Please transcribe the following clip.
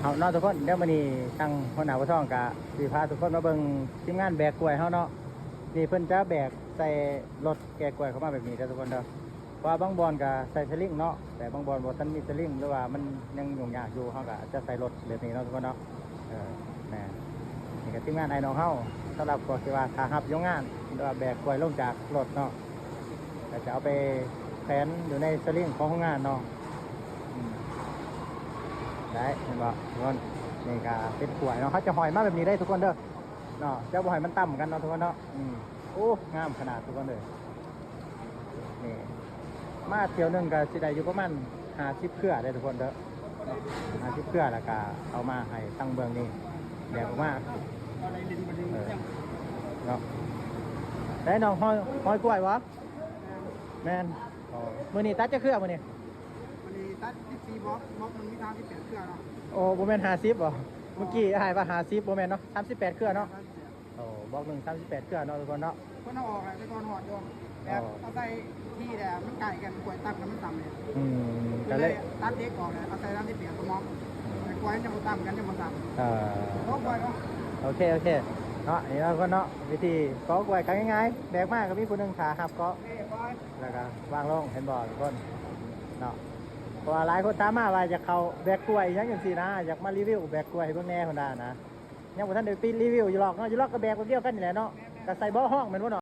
เอาเนาะทุกคนเดี๋ยวมื้อนี้ทางหัวหน้าผู้ท่องกะสิพาทุกคนมาเบิ่งทีมงานแบกกล้วยเฮาเนาะนี่เพิ่นจะแบกใส่รถแกะกล้วยเข้ามาแบบนี้เด้อทุกคนเด้อเพราะว่าบางบอนก็ใส่สลิงเนาะแต่บางบอนบ่ทันมีสลิงหรือว่ามันยังยุ่งยากอยู่เฮาก็จะใส่รถแบบนี้เนาะทุกคนเนาะแหม่นี่ก็ทีมงานไอ้น้องเฮาสำหรับก็สิว่าถ้ารับโรงงานหรือว่าแบกกล้วยลงจากรถเนาะก็จะเอาไปแขวนอยู่ในสลิงของโรงงานเนาะได้เห็นบ่ทุกคนนี่ก็เป็นกล้วยเนาะเขาจะหอยมาแบบนี้ได้ทุกคนเด้อเนาะเจ้าบ่หอยมันต่ำกันเนาะทุกคนเนาะโอ้งามขนาดทุกคนเลยนี่มาเที่ยวนึงก็สิได้อยู่ประมาณ50เครือได้ทุกคนเด้อ50เครือแล้วก็เอามาให้ตั้งเบืองนี่แยกออกมาเนาะได้น้องหอยกล้วยวะแม่นมื้อนี้ตัดจะเครือมื้อนี้วันนี้ตัด14บล็อกมันมี38เครื่องเนาะโอ้บ่แม่น50บ่เมื่อกี้อ้ายว่า50บ่แม่นเนาะ38เครือเนาะโอ้บอกหนึ่ง38เครือเนาะทุกคนเนาะคนเอาออกแต่ก่อนหอดโยมแบบเอาใส่ที่แต่มันไก่กันกล้วยตับกันมันต่ำเลยก็เลยตัดเด็กออกเลยเอาใส่ร้านที่เปลี่ยนตัวมองแต่กล้วยจะมาต่ำกันจะมาต่ำโอ้กล้วยเนาะโอเคเนาะนี่เราก็เนาะวิธีก็กล้วยกันง่ายๆแบกมากก็มีผู้นึงขาหับก็แล้วก็วางลงเห็นบ่ทุกคนเนาะเพราะว่าหลายคนถามมาว่าจะเข้าแบกกล้วยยังจังซี่นะอยากมารีวิวแบกกล้วยให้เบิ่งแน่คนน่ะนะยังบ่ทันได้ปิดรีวิวอยู่หรอกเนาะอยู่หรอกก็แบกคนเดียวกันนี่แหละเนาะก็ใส่เบาะห้องแม่นบ่เนาะ